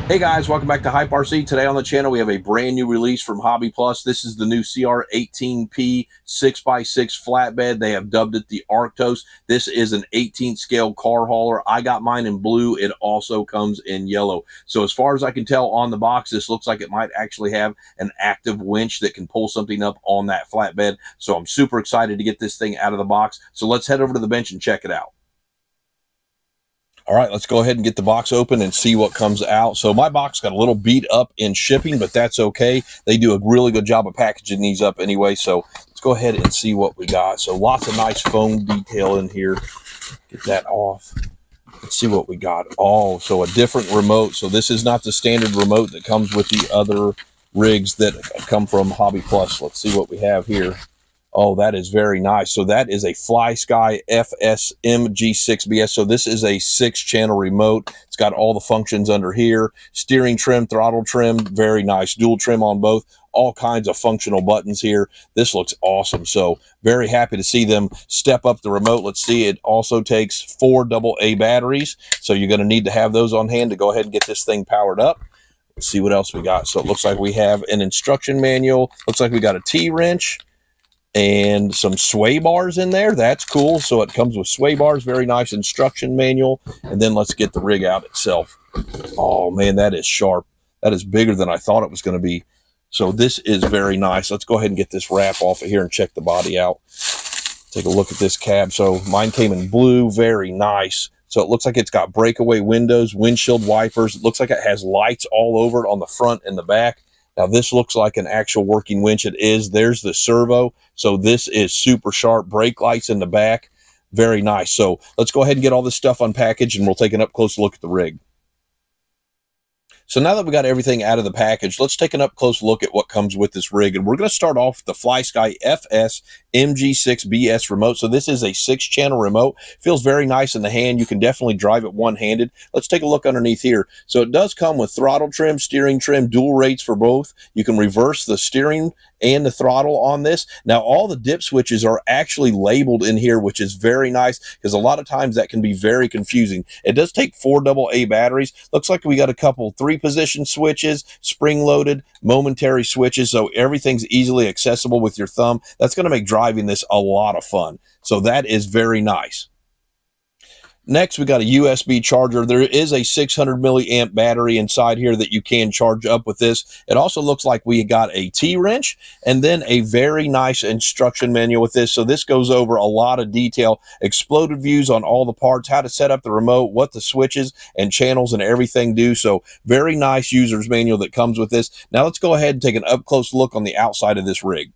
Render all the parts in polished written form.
Hey guys, welcome back to Hype RC. Today on the channel we have a brand new release from HobbyPlus. This is the new CR 18P 6x6 flatbed. They have dubbed it the ARKTOS. This is an 18th scale car hauler. I got mine in blue. It also comes in yellow. So as far as I can tell on the box, this looks like it might actually have an active winch that can pull something up on that flatbed. So I'm super excited to get this thing out of the box. So let's head over to the bench and check it out. All right, let's go ahead and get the box open and see what comes out. So my box got a little beat up in shipping, but that's okay. They do a really good job of packaging these up anyway. So let's go ahead and see what we got. So lots of nice foam detail in here. Get that off. Let's see what we got. Oh, so a different remote. So this is not the standard remote that comes with the other rigs that come from HobbyPlus. Let's see what we have here. Oh, that is very nice. So that is a FlySky FSMG6BS. So this is a 6-channel remote. It's got all the functions under here. Steering trim, throttle trim, very nice. Dual trim on both. All kinds of functional buttons here. This looks awesome. So very happy to see them step up the remote. Let's see, it also takes 4 AA batteries. So you're going to need to have those on hand to go ahead and get this thing powered up. Let's see what else we got. So it looks like we have an instruction manual. Looks like we got a T-wrench and some sway bars in there. That's cool. So it comes with sway bars, very nice instruction manual. And then let's get the rig out itself. Oh man, that is sharp. That is bigger than I thought it was going to be. So this is very nice. Let's go ahead and get this wrap off of here and check the body out. Take a look at this cab. So mine came in blue, very nice. So it looks like it's got breakaway windows, windshield wipers. It looks like it has lights all over it on the front and the back. Now this looks like an actual working winch. It is. There's the servo. So this is super sharp. Brake lights in the back. Very nice. So let's go ahead and get all this stuff unpackaged and we'll take an up close look at the rig. So now that we got everything out of the package, let's take an up close look at what comes with this rig. And we're going to start off with the FlySky FS MG6BS remote. So this is a 6-channel remote. Feels very nice in the hand. You can definitely drive it one-handed. Let's take a look underneath here. So it does come with throttle trim, steering trim, dual rates for both. You can reverse the steering and the throttle on this. Now all the dip switches are actually labeled in here, which is very nice because a lot of times that can be very confusing. It does take 4 AA batteries. Looks like we got a couple 3-position switches, spring loaded, momentary switches, so everything's easily accessible with your thumb. That's going to make driving this a lot of fun. So that is very nice. Next, we got a USB charger. There is a 600 milliamp battery inside here that you can charge up with this. It also looks like we got a T-wrench and then a very nice instruction manual with this. So this goes over a lot of detail, exploded views on all the parts, how to set up the remote, what the switches and channels and everything do. So very nice user's manual that comes with this. Now let's go ahead and take an up close look on the outside of this rig.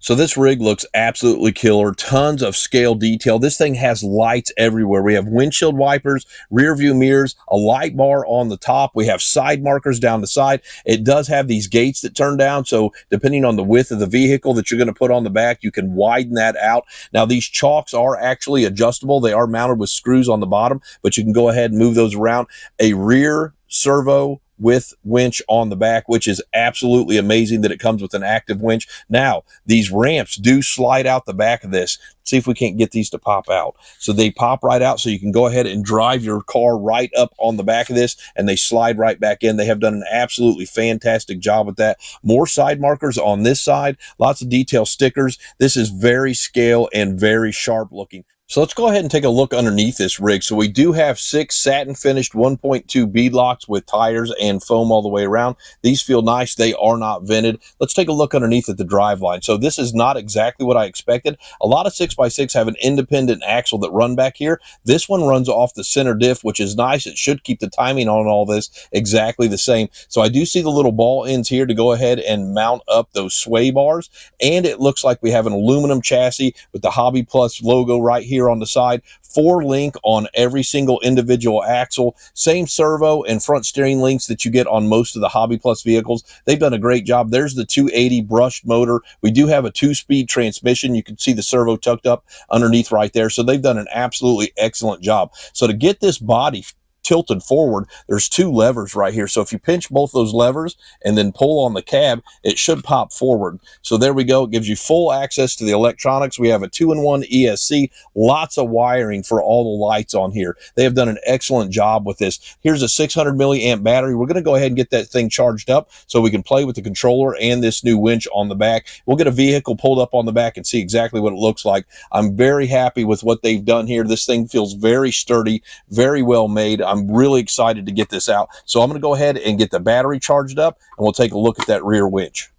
So this rig looks absolutely killer. Tons of scale detail. This thing has lights everywhere. We have windshield wipers, rear view mirrors, a light bar on the top. We have side markers down the side. It does have these gates that turn down. So depending on the width of the vehicle that you're going to put on the back, you can widen that out. Now these chocks are actually adjustable. They are mounted with screws on the bottom, but you can go ahead and move those around. A rear servo with winch on the back, which is absolutely amazing that it comes with an active winch. Now, these ramps do slide out the back of this. Let's see if we can't get these to pop out. So they pop right out, so you can go ahead and drive your car right up on the back of this, and they slide right back in. They have done an absolutely fantastic job with that. More side markers on this side, lots of detail stickers. This is very scale and very sharp looking. So let's go ahead and take a look underneath this rig. So we do have 6 satin finished 1.2 bead locks with tires and foam all the way around. These feel nice. They are not vented. Let's take a look underneath at the drive line. So this is not exactly what I expected. A lot of 6x6 have an independent axle that run back here. This one runs off the center diff, which is nice. It should keep the timing on all this exactly the same. So I do see the little ball ends here to go ahead and mount up those sway bars. And it looks like we have an aluminum chassis with the HobbyPlus logo right here on the side. 4-link on every single individual axle. Same servo and front steering links that you get on most of the HobbyPlus vehicles. They've done a great job. There's the 280 brushed motor. We do have a 2-speed transmission. You can see the servo tucked up underneath right there. So they've done an absolutely excellent job. So to get this body tilted forward, there's two levers right here. So if you pinch both those levers and then pull on the cab, it should pop forward. So there we go. It gives you full access to the electronics. We have a 2-in-1 ESC, lots of wiring for all the lights on here. They have done an excellent job with this. Here's a 600 milliamp battery. We're going to go ahead and get that thing charged up so we can play with the controller and this new winch on the back. We'll get a vehicle pulled up on the back and see exactly what it looks like. I'm very happy with what they've done here. This thing feels very sturdy, very well made. I'm really excited to get this out. So I'm going to go ahead and get the battery charged up, and we'll take a look at that rear winch.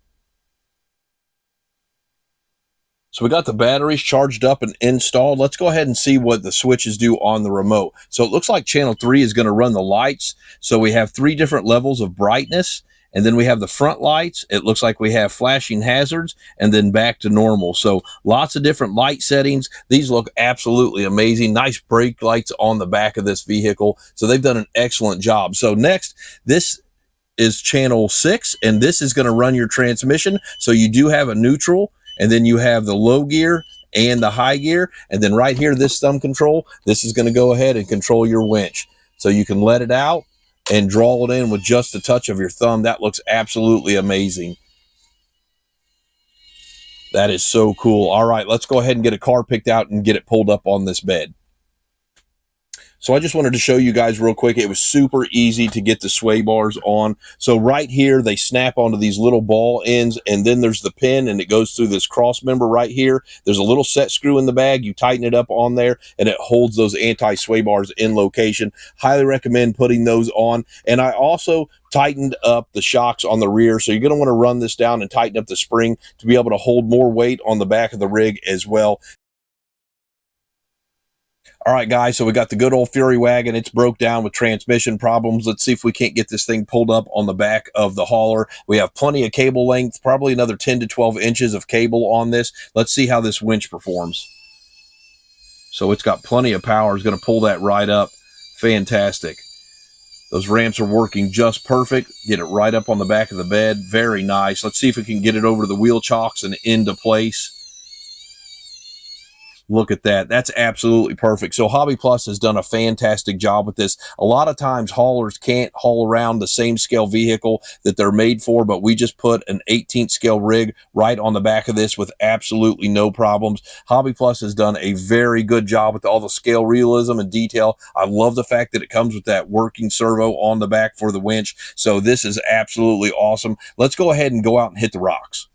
So we got the batteries charged up and installed. Let's go ahead and see what the switches do on the remote. So it looks like channel 3 is going to run the lights. So we have 3 different levels of brightness. And then we have the front lights. It looks like we have flashing hazards and then back to normal. So lots of different light settings. These look absolutely amazing. Nice brake lights on the back of this vehicle. So they've done an excellent job. So next, this is channel 6, and this is going to run your transmission. So you do have a neutral, and then you have the low gear and the high gear. And then right here, this thumb control, this is going to go ahead and control your winch. So you can let it out and draw it in with just a touch of your thumb. That looks absolutely amazing. That is so cool. All right, let's go ahead and get a car picked out and get it pulled up on this bed. So I just wanted to show you guys real quick. It was super easy to get the sway bars on. So right here, they snap onto these little ball ends, and then there's the pin, and it goes through this cross member right here. There's a little set screw in the bag. You tighten it up on there, and it holds those anti-sway bars in location. Highly recommend putting those on. And I also tightened up the shocks on the rear. So you're going to want to run this down and tighten up the spring to be able to hold more weight on the back of the rig as well. All right, guys, so we got the good old Fury wagon. It's broke down with transmission problems. Let's see if we can't get this thing pulled up on the back of the hauler. We have plenty of cable length, probably another 10 to 12 inches of cable on this. Let's see how this winch performs. So it's got plenty of power. It's going to pull that right up. Fantastic. Those ramps are working just perfect. Get it right up on the back of the bed. Very nice. Let's see if we can get it over to the wheel chocks and into place. Look at that. That's absolutely perfect. So HobbyPlus has done a fantastic job with this. A lot of times haulers can't haul around the same scale vehicle that they're made for, but we just put an 18th scale rig right on the back of this with absolutely no problems. HobbyPlus has done a very good job with all the scale realism and detail. I love the fact that it comes with that working servo on the back for the winch. So this is absolutely awesome. Let's go ahead and go out and hit the rocks.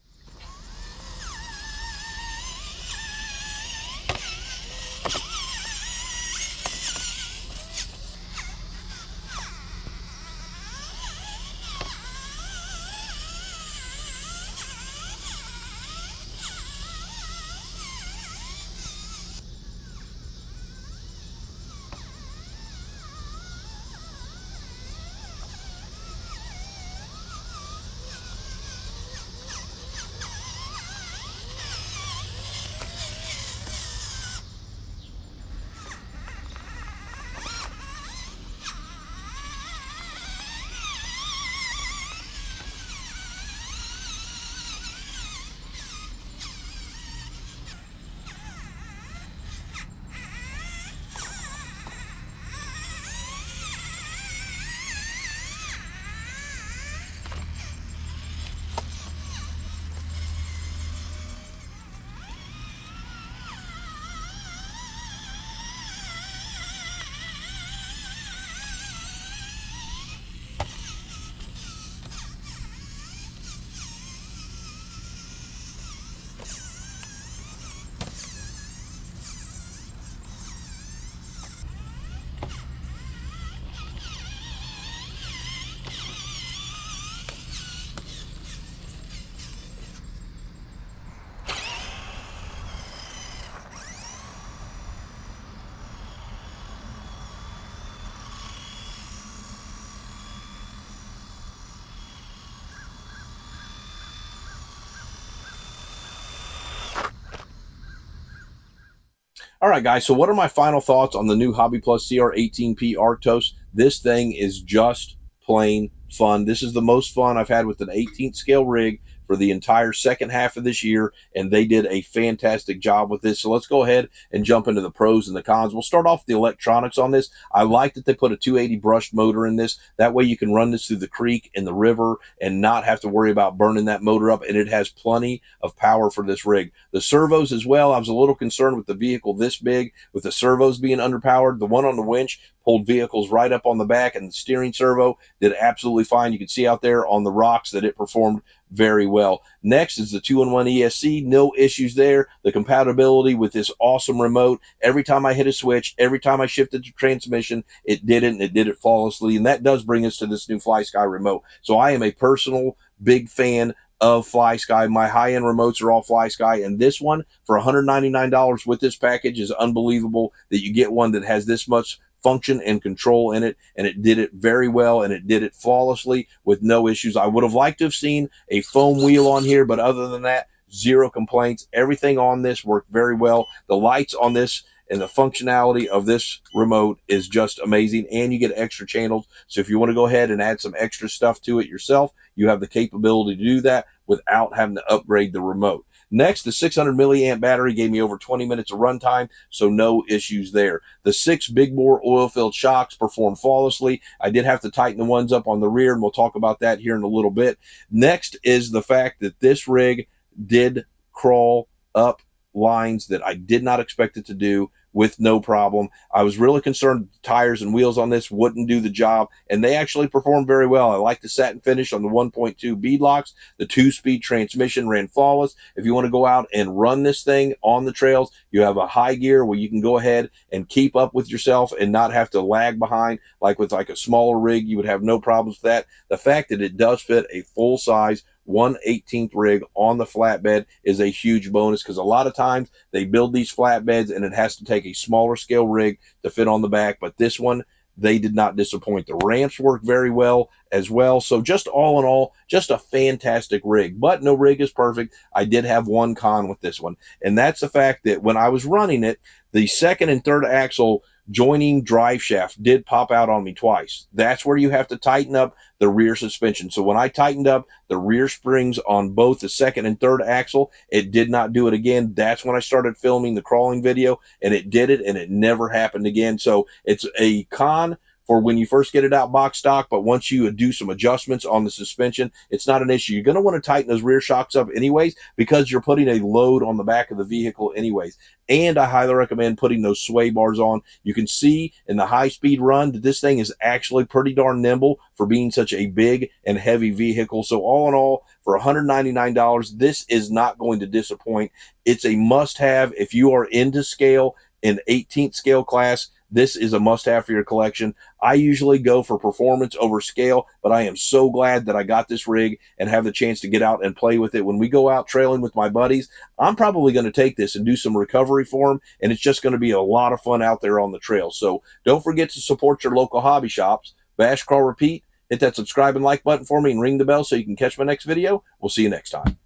All right, guys, so what are my final thoughts on the new HobbyPlus CR18P ARKTOS? This thing is just plain fun. This is the most fun I've had with an 18th scale rig for the entire second half of this year, and they did a fantastic job with this. So let's go ahead and jump into the pros and the cons. We'll start off with the electronics on this. I like that they put a 280 brushed motor in this. That way you can run this through the creek and the river and not have to worry about burning that motor up, and it has plenty of power for this rig. The servos as well, I was a little concerned with the vehicle this big, with the servos being underpowered. The one on the winch pulled vehicles right up on the back, and the steering servo did absolutely fine. You can see out there on the rocks that it performed very well. Next is the 2-in-1 ESC. No issues there. The compatibility with this awesome remote. Every time I hit a switch, every time I shifted the transmission, it did it, and it did it flawlessly. And that does bring us to this new FlySky remote. So I am a personal big fan of FlySky. My high-end remotes are all FlySky, and this one for $199 with this package is unbelievable that you get one that has this much function and control in it, and it did it very well, and it did it flawlessly with no issues. I would have liked to have seen a foam wheel on here, but other than that, zero complaints. Everything on this worked very well. The lights on this and the functionality of this remote is just amazing, and you get extra channels. So if you want to go ahead and add some extra stuff to it yourself, you have the capability to do that without having to upgrade the remote. Next, the 600 milliamp battery gave me over 20 minutes of runtime, so no issues there. The 6 big bore oil-filled shocks performed flawlessly. I did have to tighten the ones up on the rear, and we'll talk about that here in a little bit. Next is the fact that this rig did crawl up lines that I did not expect it to do with no problem. I was really concerned the tires and wheels on this wouldn't do the job, and they actually performed very well. I like the satin finish on the 1.2 bead locks. The 2-speed transmission ran flawless. If you want to go out and run this thing on the trails, you have a high gear where you can go ahead and keep up with yourself and not have to lag behind. Like with like a smaller rig, you would have no problems with that. The fact that it does fit a full-size 1/18th rig on the flatbed is a huge bonus, because a lot of times they build these flatbeds and it has to take a smaller scale rig to fit on the back, but this one, they did not disappoint. The ramps work very well as well. So just all in all, just a fantastic rig, but no rig is perfect. I did have one con with this one, and that's the fact that when I was running it, the second and third axle joining drive shaft did pop out on me twice. That's where you have to tighten up the rear suspension. So when I tightened up the rear springs on both the second and third axle, it did not do it again. That's when I started filming the crawling video, and it did it, and it never happened again. So it's a con for when you first get it out box stock, but once you do some adjustments on the suspension, it's not an issue. You're going to want to tighten those rear shocks up anyways, because you're putting a load on the back of the vehicle anyways. And I highly recommend putting those sway bars on. You can see in the high-speed run that this thing is actually pretty darn nimble for being such a big and heavy vehicle. So all in all, for $199, this is not going to disappoint. It's a must-have if you are into scale in 18th scale class. This is a must-have for your collection. I usually go for performance over scale, but I am so glad that I got this rig and have the chance to get out and play with it. When we go out trailing with my buddies, I'm probably going to take this and do some recovery for them, and it's just going to be a lot of fun out there on the trail. So don't forget to support your local hobby shops. Bash, crawl, repeat. Hit that subscribe and like button for me and ring the bell so you can catch my next video. We'll see you next time.